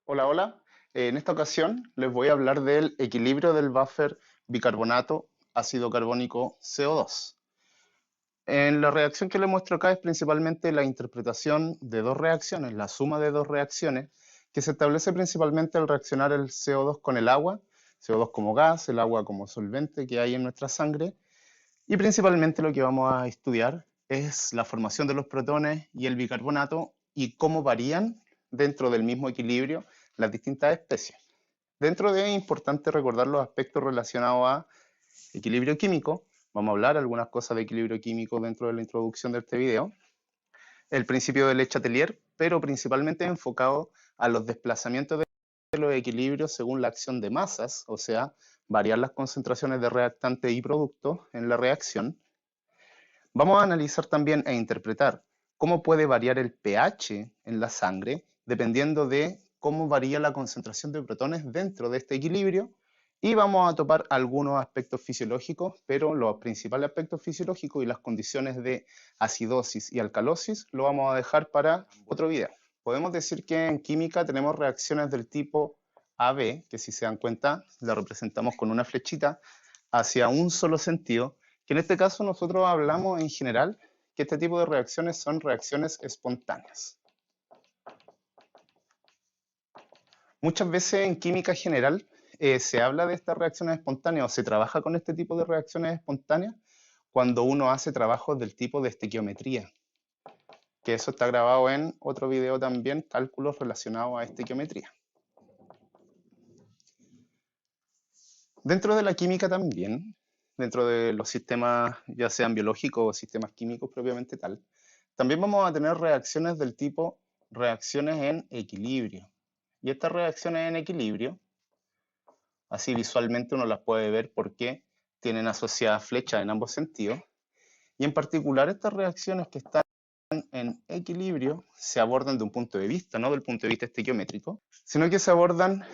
Hola, hola. En esta ocasión les voy a hablar del equilibrio del buffer bicarbonato ácido carbónico CO2. En la reacción que les muestro acá es principalmente la interpretación de dos reacciones, la suma de dos reacciones, que se establece principalmente al reaccionar el CO2 con el agua, CO2 como gas, el agua como solvente que hay en nuestra sangre, y principalmente lo que vamos a estudiar es la formación de los protones y el bicarbonato y cómo varían dentro del mismo equilibrio las distintas especies. Dentro de es importante recordar los aspectos relacionados a equilibrio químico. Vamos a hablar algunas cosas de equilibrio químico dentro de la introducción de este video. El principio de Le-Chatelier, pero principalmente enfocado a los desplazamientos de los equilibrios según la acción de masas, o sea, variar las concentraciones de reactantes y productos en la reacción. Vamos a analizar también e interpretar cómo puede variar el pH en la sangre dependiendo de cómo varía la concentración de protones dentro de este equilibrio y vamos a topar algunos aspectos fisiológicos, pero los principales aspectos fisiológicos y las condiciones de acidosis y alcalosis lo vamos a dejar para otro video. Podemos decir que en química tenemos reacciones del tipo AB, que si se dan cuenta la representamos con una flechita hacia un solo sentido, que en este caso nosotros hablamos en general que este tipo de reacciones son reacciones espontáneas. Muchas veces en química general se habla de estas reacciones espontáneas o se trabaja con este tipo de reacciones espontáneas cuando uno hace trabajos del tipo de estequiometría, que eso está grabado en otro video también, cálculos relacionados a estequiometría. Dentro de la química también, dentro de los sistemas, ya sean biológicos o sistemas químicos propiamente tal, también vamos a tener reacciones del tipo reacciones en equilibrio. Y estas reacciones en equilibrio, así visualmente uno las puede ver porque tienen asociadas flechas en ambos sentidos. Y en particular estas reacciones que están en equilibrio se abordan de un punto de vista, no del punto de vista estequiométrico, sino que se abordan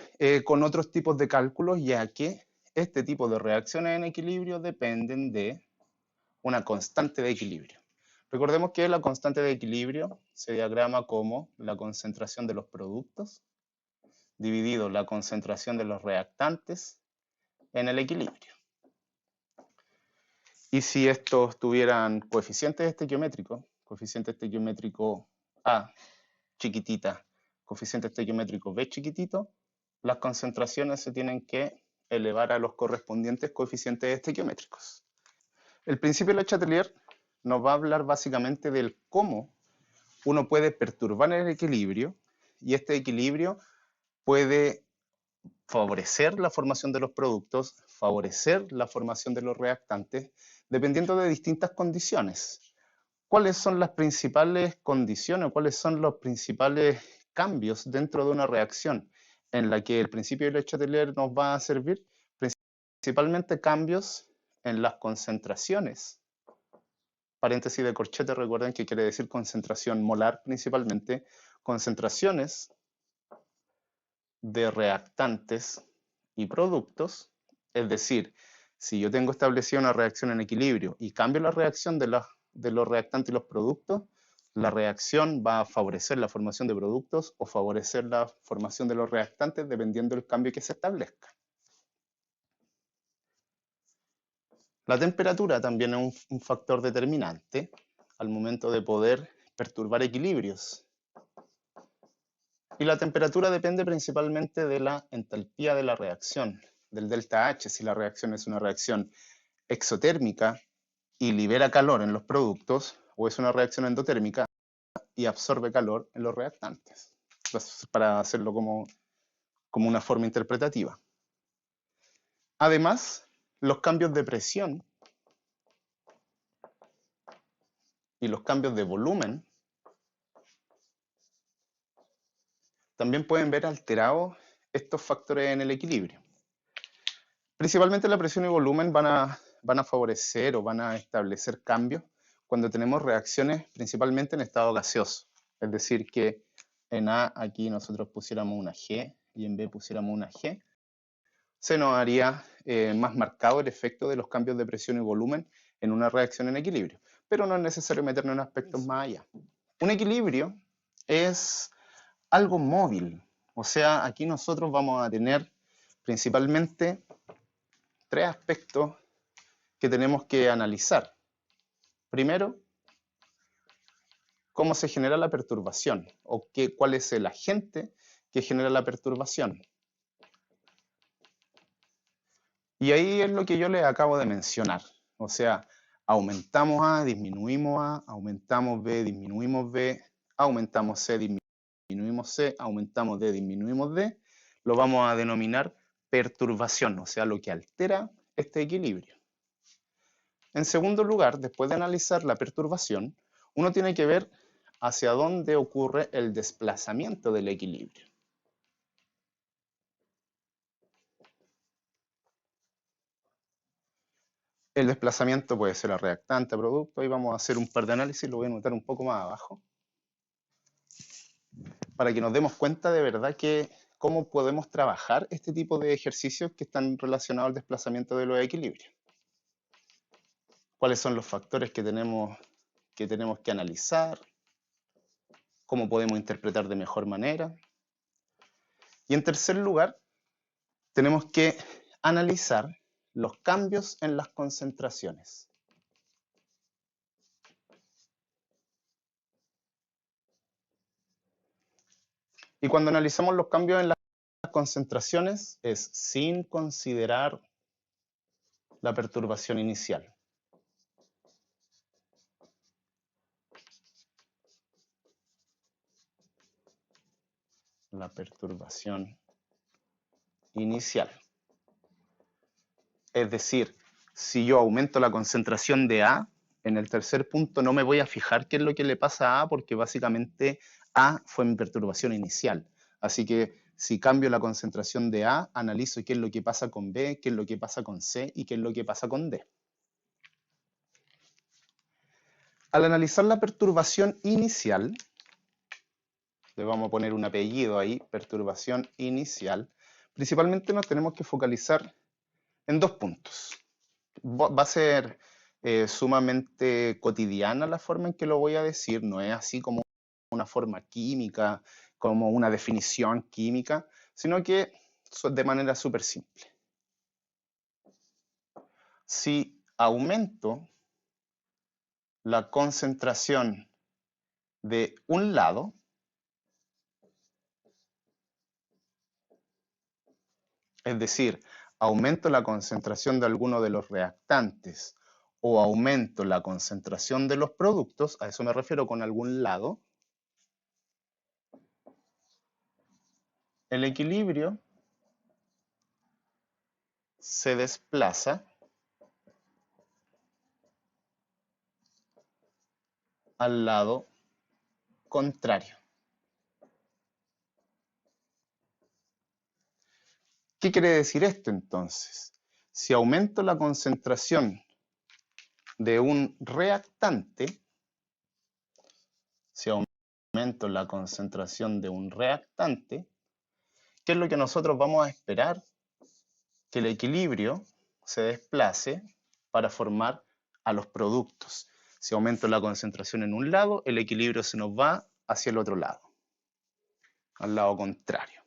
con otros tipos de cálculos, ya que este tipo de reacciones en equilibrio dependen de una constante de equilibrio. Recordemos que la constante de equilibrio se diagrama como la concentración de los productos dividido la concentración de los reactantes en el equilibrio. Y si estos tuvieran coeficientes estequiométricos, coeficiente estequiométrico A chiquitita, coeficiente estequiométrico B chiquitito, las concentraciones se tienen que elevar a los correspondientes coeficientes estequiométricos. El principio de Le Chatelier nos va a hablar básicamente del cómo uno puede perturbar el equilibrio y este equilibrio puede favorecer la formación de los productos, favorecer la formación de los reactantes, dependiendo de distintas condiciones. ¿Cuáles son las principales condiciones, cuáles son los principales cambios dentro de una reacción en la que el principio de Le Chatelier nos va a servir? Principalmente cambios en las concentraciones. Paréntesis de corchete, recuerden que quiere decir concentración molar principalmente, concentraciones de reactantes y productos, es decir, si yo tengo establecida una reacción en equilibrio y cambio la reacción de los reactantes y los productos, la reacción va a favorecer la formación de productos o favorecer la formación de los reactantes dependiendo del cambio que se establezca. La temperatura también es un factor determinante al momento de poder perturbar equilibrios. Y la temperatura depende principalmente de la entalpía de la reacción, del delta H, si la reacción es una reacción exotérmica y libera calor en los productos, o es una reacción endotérmica y absorbe calor en los reactantes. Entonces, para hacerlo como una forma interpretativa. Además, los cambios de presión y los cambios de volumen también pueden ver alterados estos factores en el equilibrio. Principalmente la presión y volumen van a favorecer o van a establecer cambios cuando tenemos reacciones principalmente en estado gaseoso. Es decir, que en A aquí nosotros pusiéramos una G y en B pusiéramos una G, se nos haría más marcado el efecto de los cambios de presión y volumen en una reacción en equilibrio. Pero no es necesario meternos en aspectos más allá. Un equilibrio es algo móvil, O sea, aquí nosotros vamos a tener principalmente tres aspectos que tenemos que analizar. Primero, cómo se genera la perturbación o cuál es el agente que genera la perturbación. Y ahí es lo que yo les acabo de mencionar. O sea, aumentamos A, disminuimos A, aumentamos B, disminuimos B, aumentamos C, disminuimos C, aumentamos D, disminuimos D. Lo vamos a denominar perturbación, o sea, lo que altera este equilibrio. En segundo lugar, después de analizar la perturbación, uno tiene que ver hacia dónde ocurre el desplazamiento del equilibrio. El desplazamiento puede ser a reactante, a producto, y vamos a hacer un par de análisis, lo voy a anotar un poco más abajo, para que nos demos cuenta de verdad que cómo podemos trabajar este tipo de ejercicios que están relacionados al desplazamiento de los equilibrios. Cuáles son los factores que tenemos que analizar, cómo podemos interpretar de mejor manera. Y en tercer lugar, tenemos que analizar los cambios en las concentraciones. Y cuando analizamos los cambios en las concentraciones es sin considerar la perturbación inicial. La perturbación inicial. Es decir, si yo aumento la concentración de A, en el tercer punto no me voy a fijar qué es lo que le pasa a A, porque básicamente A fue mi perturbación inicial. Así que si cambio la concentración de A, analizo qué es lo que pasa con B, qué es lo que pasa con C y qué es lo que pasa con D. Al analizar la perturbación inicial, le vamos a poner un apellido ahí, perturbación inicial, principalmente nos tenemos que focalizar en dos puntos. Va a ser sumamente cotidiana la forma en que lo voy a decir, no es así como una forma química, como una definición química, sino que de manera súper simple. Si aumento la concentración de un lado, es decir, aumento la concentración de alguno de los reactantes o aumento la concentración de los productos, a eso me refiero con algún lado, el equilibrio se desplaza al lado contrario. ¿Qué quiere decir esto entonces? Si aumento la concentración de un reactante, si aumento la concentración de un reactante, ¿qué es lo que nosotros vamos a esperar? Que el equilibrio se desplace para formar a los productos. Si aumento la concentración en un lado, el equilibrio se nos va hacia el otro lado, al lado contrario.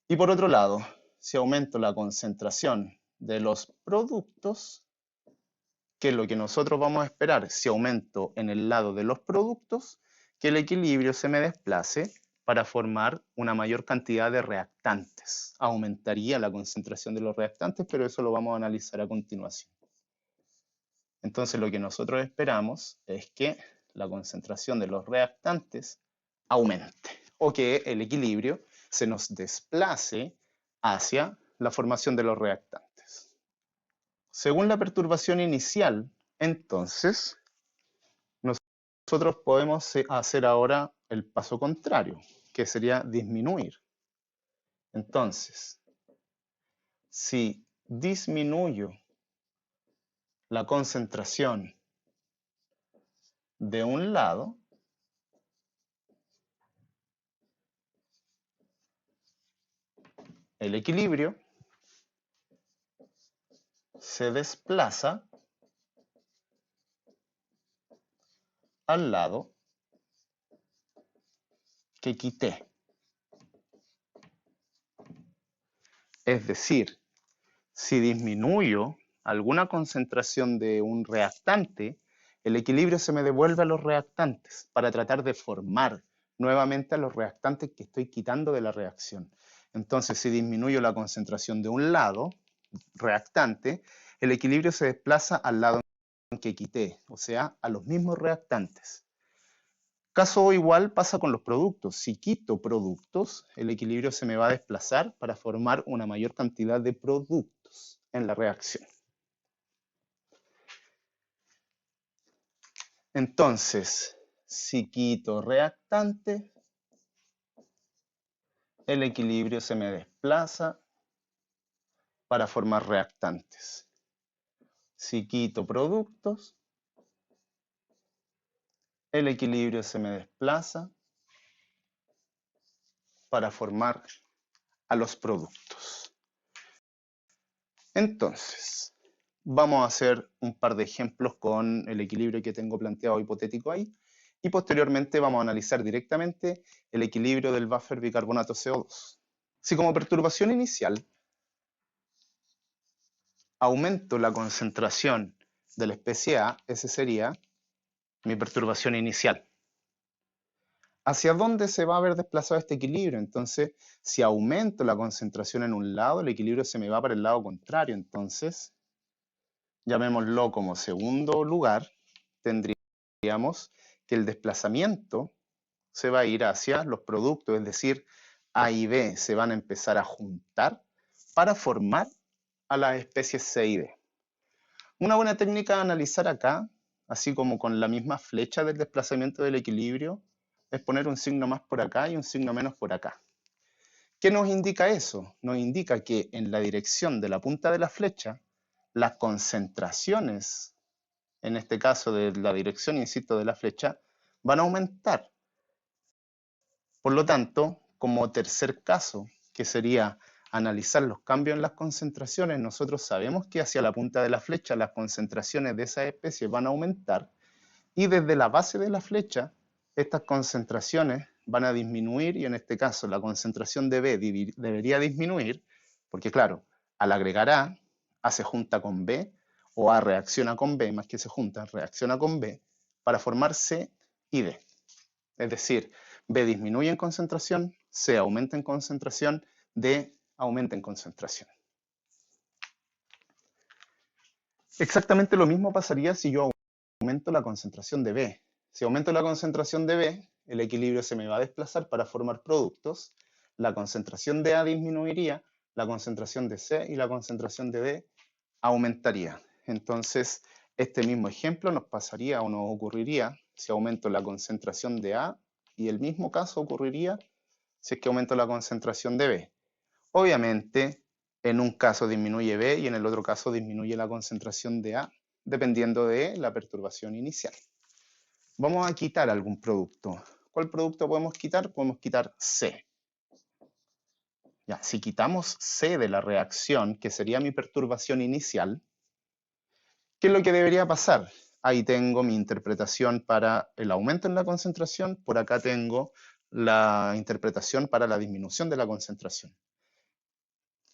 Y por otro lado, si aumento la concentración de los productos, ¿qué es lo que nosotros vamos a esperar? Si aumento en el lado de los productos, que el equilibrio se me desplace para formar una mayor cantidad de reactantes. Aumentaría la concentración de los reactantes, pero eso lo vamos a analizar a continuación. Entonces lo que nosotros esperamos es que la concentración de los reactantes aumente o que el equilibrio se nos desplace hacia la formación de los reactantes. Según la perturbación inicial, entonces, nosotros podemos hacer ahora el paso contrario, que sería disminuir. Entonces, si disminuyo la concentración de un lado, el equilibrio se desplaza al lado que quité. Es decir, si disminuyo alguna concentración de un reactante, el equilibrio se me devuelve a los reactantes para tratar de formar nuevamente a los reactantes que estoy quitando de la reacción. Entonces, si disminuyo la concentración de un lado, reactante, el equilibrio se desplaza al lado que quité, o sea, a los mismos reactantes. Caso igual pasa con los productos. Si quito productos, el equilibrio se me va a desplazar para formar una mayor cantidad de productos en la reacción. Entonces, si quito reactante, el equilibrio se me desplaza para formar reactantes. Si quito productos, el equilibrio se me desplaza para formar a los productos. Entonces, vamos a hacer un par de ejemplos con el equilibrio que tengo planteado hipotético ahí, y posteriormente vamos a analizar directamente el equilibrio del buffer bicarbonato CO2. Si como perturbación inicial aumento la concentración de la especie A, ese sería mi perturbación inicial. ¿Hacia dónde se va a ver desplazado este equilibrio? Entonces, si aumento la concentración en un lado, el equilibrio se me va para el lado contrario. Entonces, llamémoslo como segundo lugar, tendríamos que el desplazamiento se va a ir hacia los productos, es decir, A y B se van a empezar a juntar para formar a las especies C y D. Una buena técnica a analizar acá, así como con la misma flecha del desplazamiento del equilibrio, es poner un signo más por acá y un signo menos por acá. ¿Qué nos indica eso? Nos indica que en la dirección de la punta de la flecha, las concentraciones, en este caso de la dirección, insisto, de la flecha, van a aumentar. Por lo tanto, como tercer caso, que sería analizar los cambios en las concentraciones, nosotros sabemos que hacia la punta de la flecha las concentraciones de esas especies van a aumentar y desde la base de la flecha estas concentraciones van a disminuir y en este caso la concentración de B debería disminuir porque claro, al agregar A se junta con B o A reacciona con B, más que se junta, reacciona con B para formar C y D. Es decir, B disminuye en concentración, C aumenta en concentración, D aumenta en concentración. Exactamente lo mismo pasaría si yo aumento la concentración de B. Si aumento la concentración de B, el equilibrio se me va a desplazar para formar productos, la concentración de A disminuiría, la concentración de C y la concentración de D aumentaría. Entonces, este mismo ejemplo nos pasaría o nos ocurriría si aumento la concentración de A y el mismo caso ocurriría si es que aumento la concentración de B. Obviamente, en un caso disminuye B y en el otro caso disminuye la concentración de A, dependiendo de la perturbación inicial. Vamos a quitar algún producto. ¿Cuál producto podemos quitar? Podemos quitar C. Ya, si quitamos C de la reacción, que sería mi perturbación inicial, ¿qué es lo que debería pasar? Ahí tengo mi interpretación para el aumento en la concentración, por acá tengo la interpretación para la disminución de la concentración.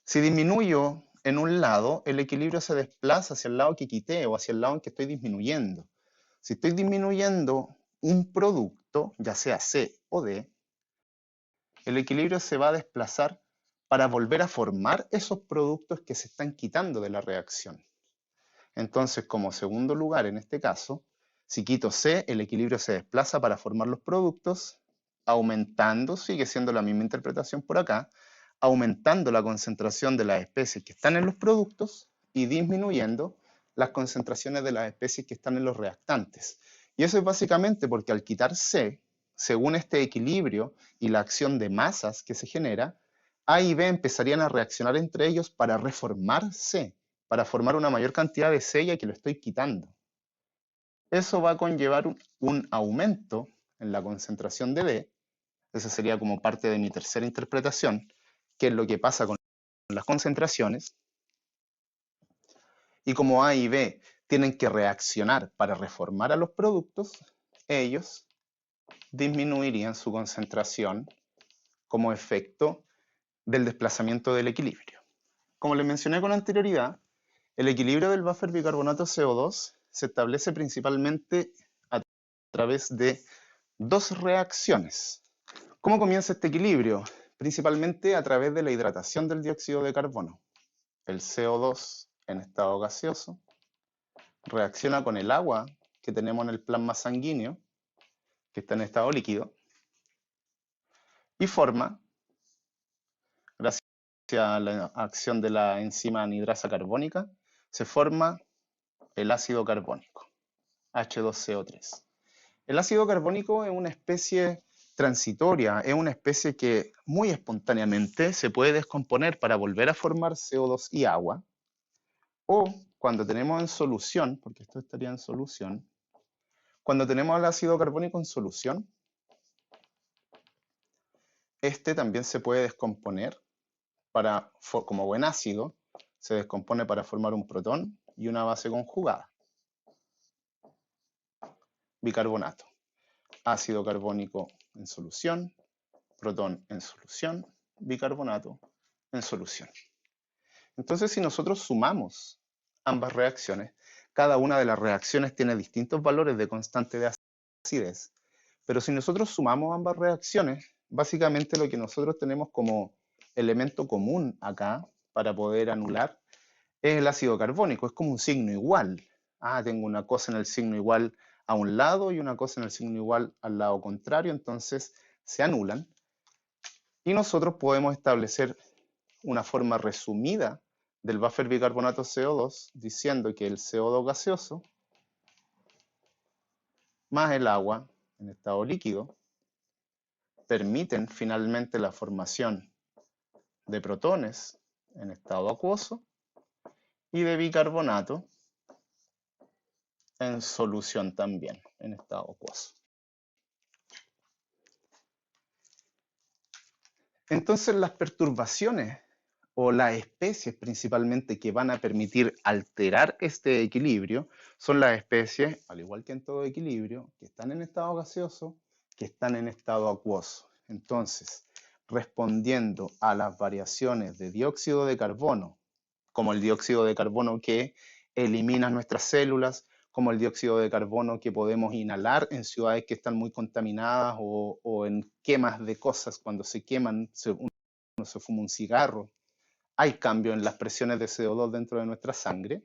Si disminuyo en un lado, el equilibrio se desplaza hacia el lado que quité o hacia el lado en que estoy disminuyendo. Si estoy disminuyendo un producto, ya sea C o D, el equilibrio se va a desplazar para volver a formar esos productos que se están quitando de la reacción. Entonces, como segundo lugar en este caso, si quito C, el equilibrio se desplaza para formar los productos, aumentando, sigue siendo la misma interpretación por acá, aumentando la concentración de las especies que están en los productos y disminuyendo las concentraciones de las especies que están en los reactantes. Y eso es básicamente porque al quitar C, según este equilibrio y la acción de masas que se genera, A y B empezarían a reaccionar entre ellos para reformar C, para formar una mayor cantidad de C ya que lo estoy quitando. Eso va a conllevar un aumento en la concentración de D. Esa sería como parte de mi tercera interpretación, que es lo que pasa con las concentraciones. Y como A y B tienen que reaccionar para reformar a los productos, ellos disminuirían su concentración como efecto del desplazamiento del equilibrio. Como les mencioné con anterioridad, el equilibrio del buffer bicarbonato CO2 se establece principalmente a través de dos reacciones. ¿Cómo comienza este equilibrio? Principalmente a través de la hidratación del dióxido de carbono. El CO2 en estado gaseoso reacciona con el agua que tenemos en el plasma sanguíneo, que está en estado líquido, y forma, gracias a la acción de la enzima anidrasa carbónica, se forma el ácido carbónico, H2CO3. El ácido carbónico es una especie transitoria, es una especie que muy espontáneamente se puede descomponer para volver a formar CO2 y agua, o cuando tenemos en solución, porque esto estaría en solución, cuando tenemos el ácido carbónico en solución, este también se puede descomponer como buen ácido, se descompone para formar un protón y una base conjugada. Bicarbonato, ácido carbónico en solución, protón en solución, bicarbonato en solución. Entonces, si nosotros sumamos ambas reacciones, cada una de las reacciones tiene distintos valores de constante de acidez, pero si nosotros sumamos ambas reacciones, básicamente lo que nosotros tenemos como elemento común acá para poder anular es el ácido carbónico, es como un signo igual. Tengo una cosa en el signo igual a un lado y una cosa en el signo igual al lado contrario, entonces se anulan. Y nosotros podemos establecer una forma resumida del buffer bicarbonato CO2 diciendo que el CO2 gaseoso más el agua en estado líquido permiten finalmente la formación de protones en estado acuoso y de bicarbonato en solución también, en estado acuoso. Entonces las perturbaciones o las especies principalmente que van a permitir alterar este equilibrio son las especies, al igual que en todo equilibrio, que están en estado gaseoso, que están en estado acuoso. Entonces, respondiendo a las variaciones de dióxido de carbono, como el dióxido de carbono que elimina nuestras células, como el dióxido de carbono que podemos inhalar en ciudades que están muy contaminadas o en quemas de cosas, cuando se queman, uno se fuma un cigarro, hay cambio en las presiones de CO2 dentro de nuestra sangre.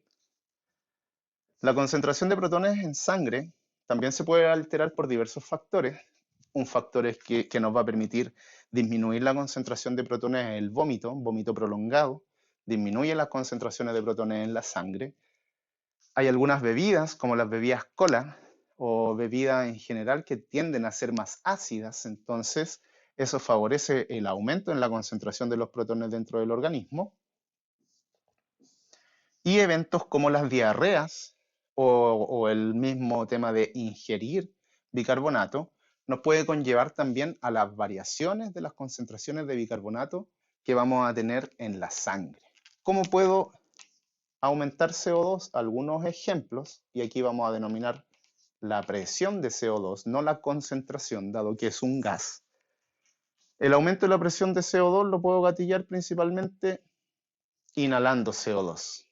La concentración de protones en sangre también se puede alterar por diversos factores. Un factor es que nos va a permitir disminuir la concentración de protones en el vómito, vómito prolongado, disminuye las concentraciones de protones en la sangre. Hay algunas bebidas, como las bebidas cola o bebidas en general, que tienden a ser más ácidas, entonces eso favorece el aumento en la concentración de los protones dentro del organismo. Y eventos como las diarreas o el mismo tema de ingerir bicarbonato nos puede conllevar también a las variaciones de las concentraciones de bicarbonato que vamos a tener en la sangre. ¿Cómo puedo aumentar CO2? Algunos ejemplos, y aquí vamos a denominar la presión de CO2, no la concentración, dado que es un gas. El aumento de la presión de CO2 lo puedo gatillar principalmente inhalando CO2.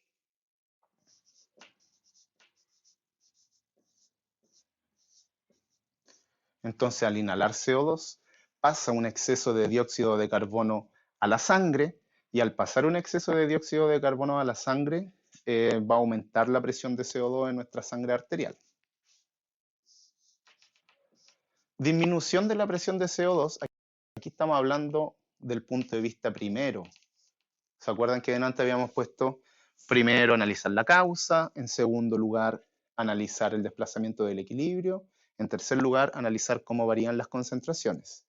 Entonces, al inhalar CO2, pasa un exceso de dióxido de carbono a la sangre, y al pasar un exceso de dióxido de carbono a la sangre, va a aumentar la presión de CO2 en nuestra sangre arterial. Disminución de la presión de CO2, aquí estamos hablando del punto de vista primero. ¿Se acuerdan que delante habíamos puesto primero analizar la causa, en segundo lugar analizar el desplazamiento del equilibrio, en tercer lugar analizar cómo varían las concentraciones?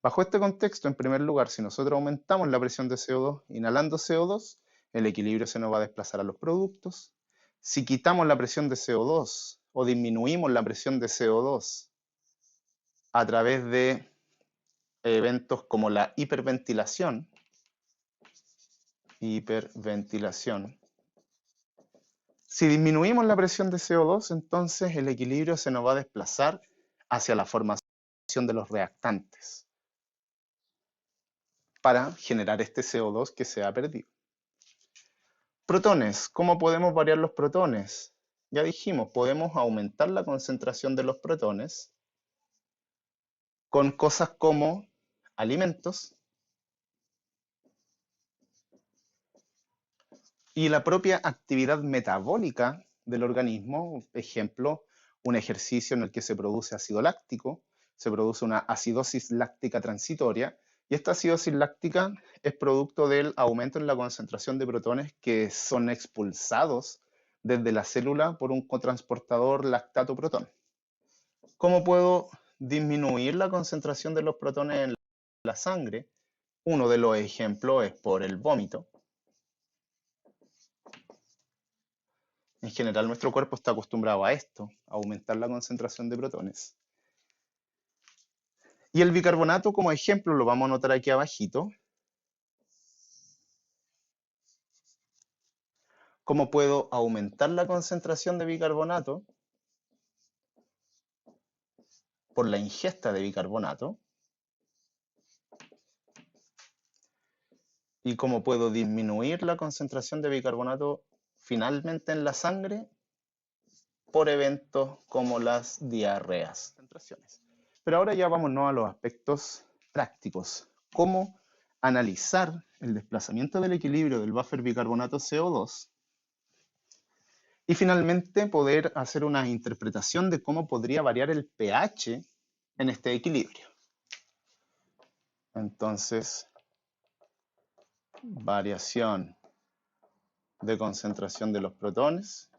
Bajo este contexto, en primer lugar, si nosotros aumentamos la presión de CO2 inhalando CO2, el equilibrio se nos va a desplazar a los productos. Si quitamos la presión de CO2 o disminuimos la presión de CO2 a través de eventos como la hiperventilación, si disminuimos la presión de CO2, entonces el equilibrio se nos va a desplazar hacia la formación de los reactantes para generar este CO2 que se ha perdido. Protones. ¿Cómo podemos variar los protones? Ya dijimos, podemos aumentar la concentración de los protones con cosas como alimentos y la propia actividad metabólica del organismo. Ejemplo, un ejercicio en el que se produce ácido láctico, se produce una acidosis láctica transitoria, y esta acidosis láctica es producto del aumento en la concentración de protones que son expulsados desde la célula por un cotransportador lactato-protón. ¿Cómo puedo disminuir la concentración de los protones en la sangre? Uno de los ejemplos es por el vómito. En general, nuestro cuerpo está acostumbrado a esto, a aumentar la concentración de protones. Y el bicarbonato, como ejemplo, lo vamos a anotar aquí abajito. ¿Cómo puedo aumentar la concentración de bicarbonato? Por la ingesta de bicarbonato. ¿Y cómo puedo disminuir la concentración de bicarbonato finalmente en la sangre? Por eventos como las diarreas. Pero ahora ya vámonos a los aspectos prácticos. ¿Cómo analizar el desplazamiento del equilibrio del buffer bicarbonato CO2? Y finalmente poder hacer una interpretación de cómo podría variar el pH en este equilibrio. Entonces, variación de concentración de los protones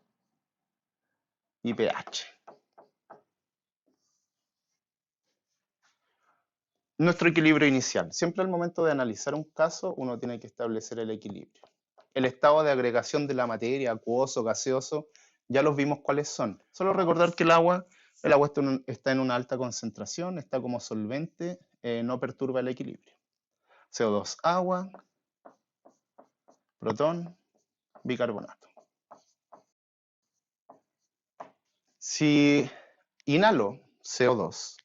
y pH. Nuestro equilibrio inicial. Siempre al momento de analizar un caso, uno tiene que establecer el equilibrio. El estado de agregación de la materia, acuoso, gaseoso, ya los vimos cuáles son. Solo recordar que el agua está en una alta concentración, está como solvente, no perturba el equilibrio. CO2, agua, protón, bicarbonato. Si inhalo CO2,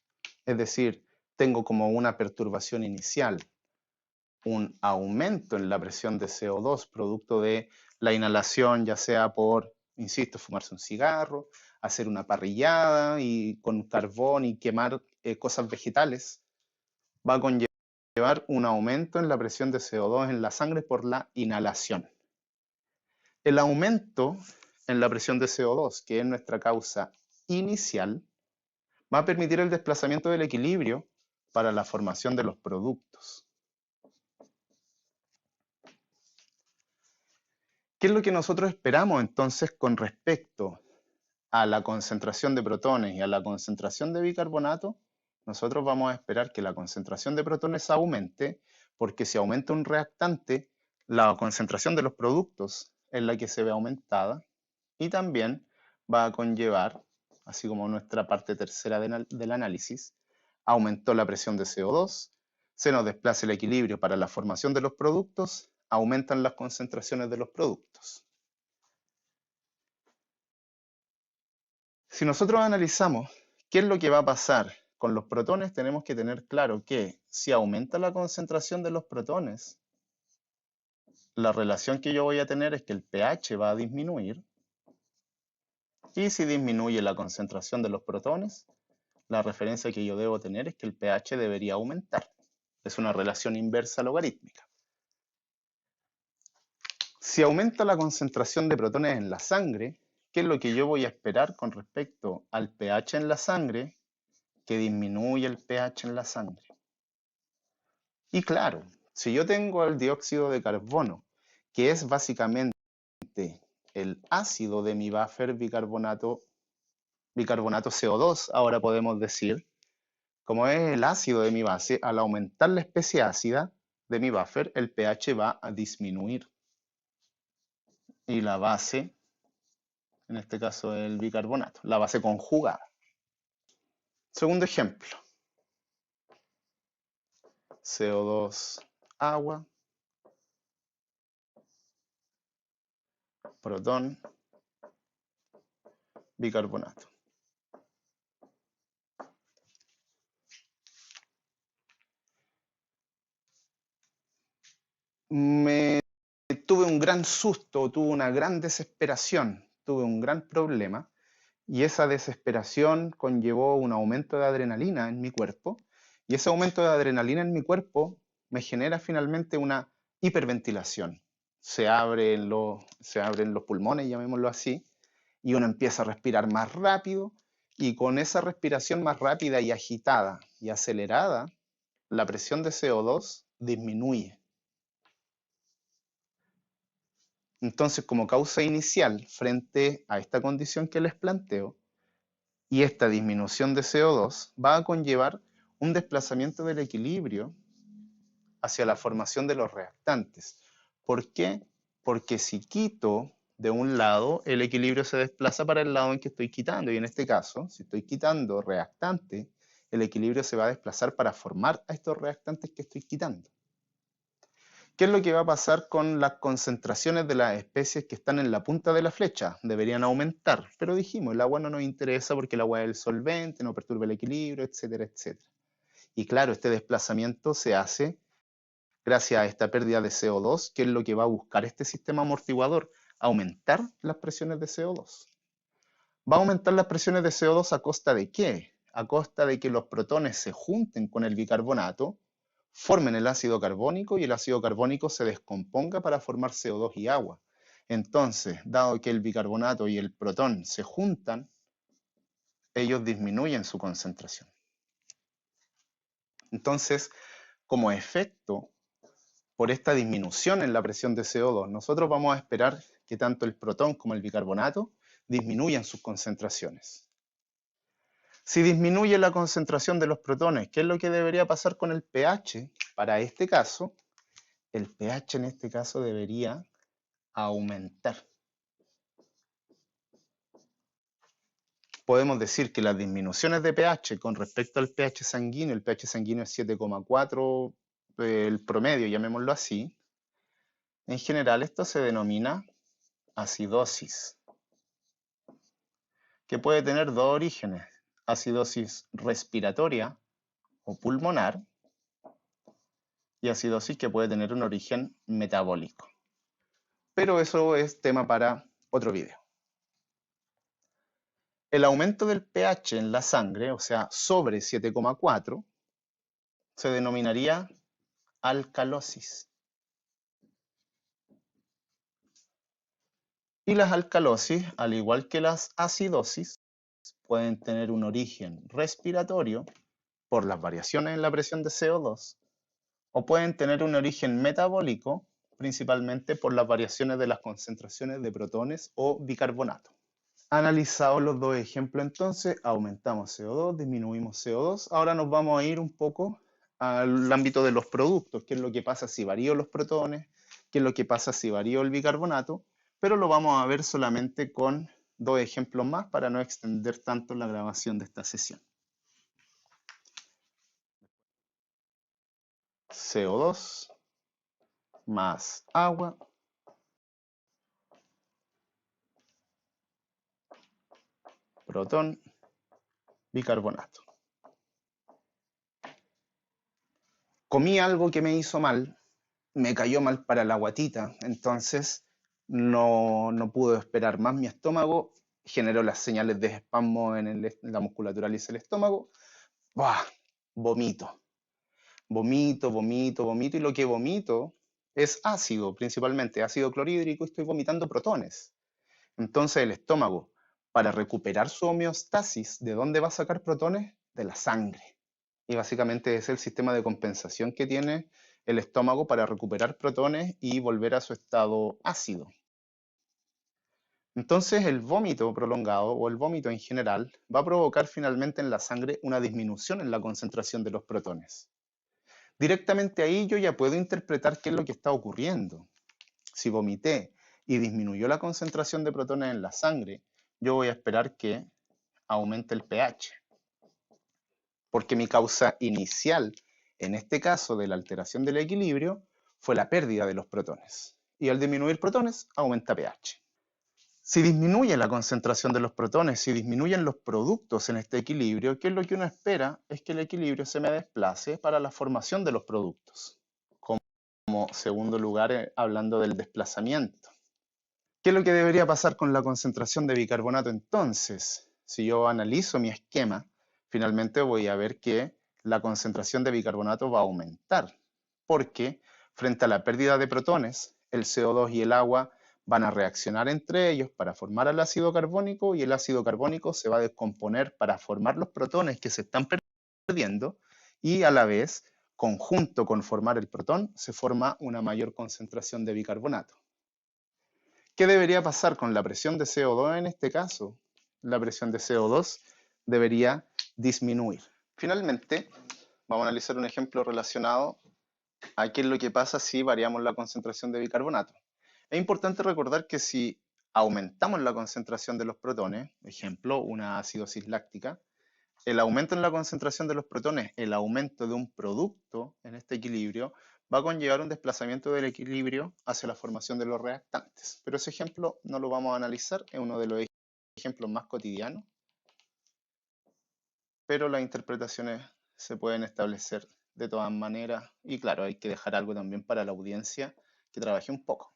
es decir, tengo como una perturbación inicial, un aumento en la presión de CO2 producto de la inhalación, ya sea por, insisto, fumarse un cigarro, hacer una parrillada y con carbón y quemar cosas vegetales, va a conllevar un aumento en la presión de CO2 en la sangre por la inhalación. El aumento en la presión de CO2, que es nuestra causa inicial, va a permitir el desplazamiento del equilibrio para la formación de los productos. ¿Qué es lo que nosotros esperamos entonces con respecto a la concentración de protones y a la concentración de bicarbonato? Nosotros vamos a esperar que la concentración de protones aumente, porque si aumenta un reactante, la concentración de los productos es la que se ve aumentada, y también va a conllevar, así como nuestra parte tercera del análisis, aumentó la presión de CO2, se nos desplaza el equilibrio para la formación de los productos, aumentan las concentraciones de los productos. Si nosotros analizamos qué es lo que va a pasar con los protones, tenemos que tener claro que si aumenta la concentración de los protones, la relación que yo voy a tener es que el pH va a disminuir, y si disminuye la concentración de los protones, la referencia que yo debo tener es que el pH debería aumentar. Es una relación inversa logarítmica. Si aumenta la concentración de protones en la sangre, ¿qué es lo que yo voy a esperar con respecto al pH en la sangre? Que disminuye el pH en la sangre. Y claro, si yo tengo el dióxido de carbono, que es básicamente el ácido de mi buffer bicarbonato CO2, ahora podemos decir, como es el ácido de mi base, al aumentar la especie ácida de mi buffer, el pH va a disminuir. Y la base, en este caso el bicarbonato, la base conjugada. Segundo ejemplo, CO2, agua, protón, bicarbonato. Tuve un gran susto, tuve una gran desesperación, tuve un gran problema y esa desesperación conllevó un aumento de adrenalina en mi cuerpo y ese aumento de adrenalina en mi cuerpo me genera finalmente una hiperventilación. Se abren los pulmones, llamémoslo así, y uno empieza a respirar más rápido y con esa respiración más rápida y agitada y acelerada, la presión de CO2 disminuye. Entonces, como causa inicial frente a esta condición que les planteo, y esta disminución de CO2 va a conllevar un desplazamiento del equilibrio hacia la formación de los reactantes. ¿Por qué? Porque si quito de un lado, el equilibrio se desplaza para el lado en que estoy quitando. Y en este caso, si estoy quitando reactante, el equilibrio se va a desplazar para formar a estos reactantes que estoy quitando. ¿Qué es lo que va a pasar con las concentraciones de las especies que están en la punta de la flecha? Deberían aumentar, pero dijimos, el agua no nos interesa porque el agua es el solvente, no perturba el equilibrio, etcétera, etcétera. Y claro, este desplazamiento se hace gracias a esta pérdida de CO2, que es lo que va a buscar este sistema amortiguador, aumentar las presiones de CO2. ¿Va a aumentar las presiones de CO2 a costa de qué? A costa de que los protones se junten con el bicarbonato, formen el ácido carbónico y el ácido carbónico se descomponga para formar CO2 y agua. Entonces, dado que el bicarbonato y el protón se juntan, ellos disminuyen su concentración. Entonces, como efecto, por esta disminución en la presión de CO2, nosotros vamos a esperar que tanto el protón como el bicarbonato disminuyan sus concentraciones. Si disminuye la concentración de los protones, ¿qué es lo que debería pasar con el pH? Para este caso, el pH en este caso debería aumentar. Podemos decir que las disminuciones de pH con respecto al pH sanguíneo, el pH sanguíneo es 7,4, el promedio, llamémoslo así, en general esto se denomina acidosis, que puede tener dos orígenes, acidosis respiratoria o pulmonar y acidosis que puede tener un origen metabólico. Pero eso es tema para otro video. El aumento del pH en la sangre, o sea, sobre 7,4, se denominaría alcalosis. Y las alcalosis, al igual que las acidosis, pueden tener un origen respiratorio por las variaciones en la presión de CO2 o pueden tener un origen metabólico principalmente por las variaciones de las concentraciones de protones o bicarbonato. Analizados los dos ejemplos entonces, aumentamos CO2, disminuimos CO2, ahora nos vamos a ir un poco al ámbito de los productos, qué es lo que pasa si varío los protones, qué es lo que pasa si varío el bicarbonato, pero lo vamos a ver solamente con dos ejemplos más para no extender tanto la grabación de esta sesión. CO2 más agua protón, bicarbonato. Comí algo que me hizo mal, me cayó mal para la guatita, entonces no pude esperar más mi estómago, generó las señales de espasmo en la musculatura lisa del estómago, ¡buah! Vomito, y lo que vomito es ácido, principalmente ácido clorhídrico, y estoy vomitando protones. Entonces el estómago, para recuperar su homeostasis, ¿de dónde va a sacar protones? De la sangre. Y básicamente es el sistema de compensación que tiene el estómago para recuperar protones y volver a su estado ácido. Entonces el vómito prolongado o el vómito en general va a provocar finalmente en la sangre una disminución en la concentración de los protones. Directamente ahí yo ya puedo interpretar qué es lo que está ocurriendo. Si vomité y disminuyó la concentración de protones en la sangre, yo voy a esperar que aumente el pH. Porque mi causa inicial, en este caso de la alteración del equilibrio, fue la pérdida de los protones. Y al disminuir protones, aumenta pH. Si disminuye la concentración de los protones, si disminuyen los productos en este equilibrio, ¿qué es lo que uno espera? Es que el equilibrio se me desplace para la formación de los productos, como segundo lugar, hablando del desplazamiento. ¿Qué es lo que debería pasar con la concentración de bicarbonato entonces? Si yo analizo mi esquema, finalmente voy a ver que la concentración de bicarbonato va a aumentar, porque frente a la pérdida de protones, el CO2 y el agua van a reaccionar entre ellos para formar el ácido carbónico y el ácido carbónico se va a descomponer para formar los protones que se están perdiendo y a la vez, conjunto con formar el protón, se forma una mayor concentración de bicarbonato. ¿Qué debería pasar con la presión de CO2 en este caso? La presión de CO2 debería disminuir. Finalmente, vamos a analizar un ejemplo relacionado a qué es lo que pasa si variamos la concentración de bicarbonato. Es importante recordar que si aumentamos la concentración de los protones, ejemplo, una acidosis láctica, el aumento en la concentración de los protones, el aumento de un producto en este equilibrio, va a conllevar un desplazamiento del equilibrio hacia la formación de los reactantes. Pero ese ejemplo no lo vamos a analizar, es uno de los ejemplos más cotidianos, pero las interpretaciones se pueden establecer de todas maneras y claro, hay que dejar algo también para la audiencia que trabaje un poco.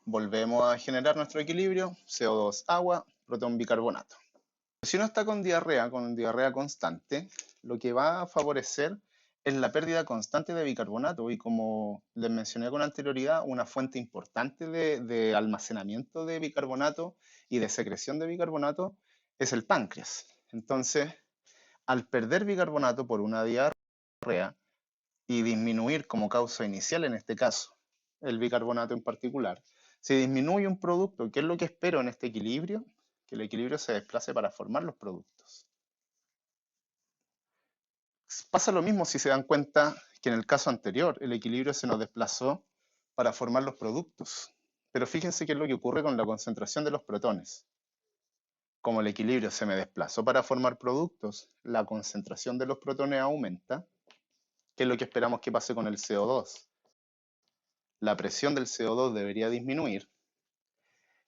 Volvemos a generar nuestro equilibrio, CO2 agua, protón bicarbonato. Si uno está con diarrea constante, lo que va a favorecer es la pérdida constante de bicarbonato y como les mencioné con anterioridad, una fuente importante de almacenamiento de bicarbonato y de secreción de bicarbonato es el páncreas. Entonces, al perder bicarbonato por una diarrea y disminuir como causa inicial en este caso, el bicarbonato en particular, si disminuye un producto, ¿qué es lo que espero en este equilibrio? Que el equilibrio se desplace para formar los productos. Pasa lo mismo si se dan cuenta que en el caso anterior el equilibrio se nos desplazó para formar los productos. Pero fíjense qué es lo que ocurre con la concentración de los protones. Como el equilibrio se me desplazó para formar productos, la concentración de los protones aumenta. ¿Qué es lo que esperamos que pase con el CO2? La presión del CO2 debería disminuir.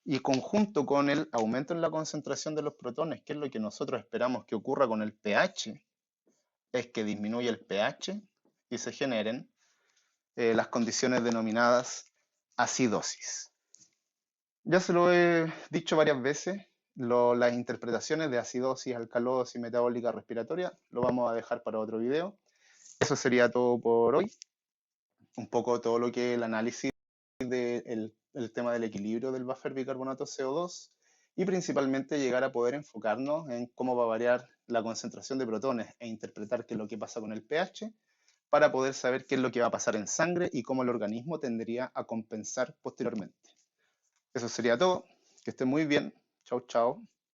Y conjunto con el aumento en la concentración de los protones, que es lo que nosotros esperamos que ocurra con el pH, es que disminuya el pH y se generen las condiciones denominadas acidosis. Ya se lo he dicho varias veces, las interpretaciones de acidosis, alcalosis, metabólica respiratoria, lo vamos a dejar para otro video. Eso sería todo por hoy. Un poco todo lo que el análisis del tema del equilibrio del buffer bicarbonato CO2 y principalmente llegar a poder enfocarnos en cómo va a variar la concentración de protones e interpretar qué es lo que pasa con el pH para poder saber qué es lo que va a pasar en sangre y cómo el organismo tendría a compensar posteriormente. Eso sería todo. Que estén muy bien. Chao, chao.